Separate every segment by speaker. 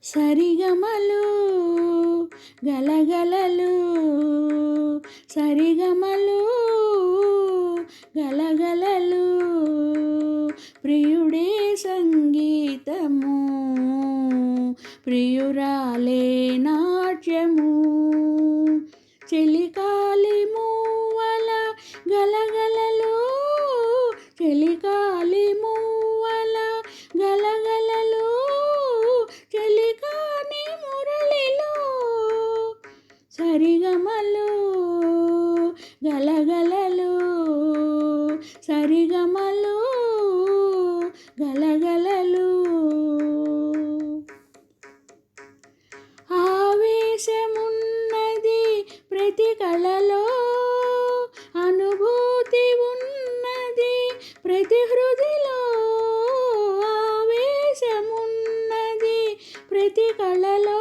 Speaker 1: సరిగమలు గలగలలు సరిగమలు గలగలలు ప్రియుడే సంగీతము ప్రియురాలే నాట్యము చెలికాలి మూవల గలగలలు చెలికాలి మూవల గలగలలు చెలికాని మురళిలో సరిగమలు గలగలలు సరిగమలు గలగలలు ఆవేశమున్నది ప్రతి కళలో అనుభూతి ఉన్నది ప్రతి హృదిలో ఆవేశమున్నది ప్రతి కళలో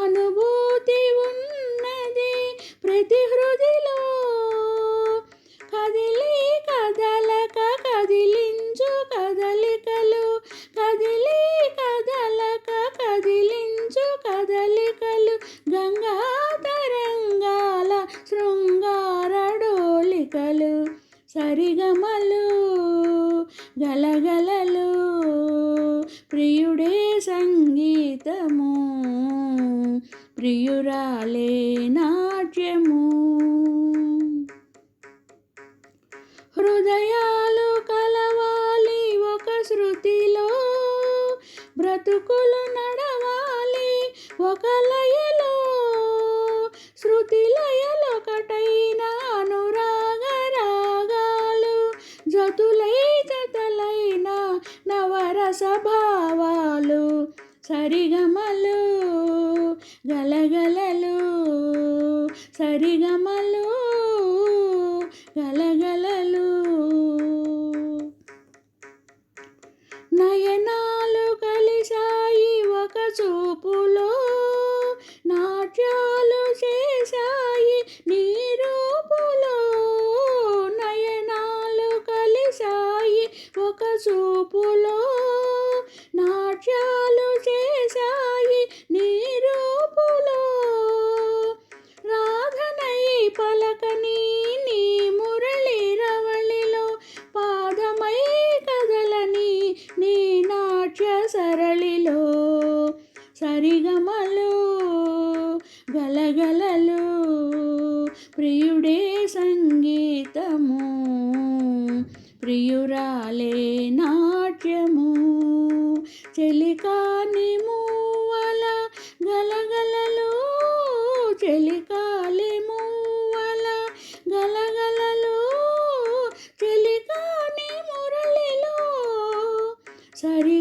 Speaker 1: అనుభూతి ఉన్నది ప్రతి హృదిలో కదిలి కదలక కదిలించు కదలికలు కదిలి కదలక కదిలించు కదలికలు గంగా తరంగాల శృంగార డోలికలు సరిగమలు గలగలలు ప్రియుడే సంగీతము ప్రియురాలే నాట్యము హృదయాలు కలవాలి ఒక శృతిలో బ్రతుకులు నడవాలి ఒక లయలో శృతి లయలొకటైన అనురాగ రాగాలు జతులై జతలైన నవరస భావాలు సరిగమలు గలగలలు సరిగమలు గలగలలు నయనాలు కలిశాయి ఒక చూపులో నాట్యాలు చేశాయి నీ రూపులో నయనాలు కలిశాయి ఒక చూపులో నాట్యాలు చేశాయి నీ రూపులో రాధనై పలకని నీ మురళి రవళిలో పాదమై కదలని నీ నాట్య సరళిలో సరిగమలు గలగలలు ప్రియుడే సంగీతము ప్రియురాలే నాట్యము చెలికాని మూవల గలగలలు చెలికాలి మూవల గలగలలు చెలికాని మురళిలో సరి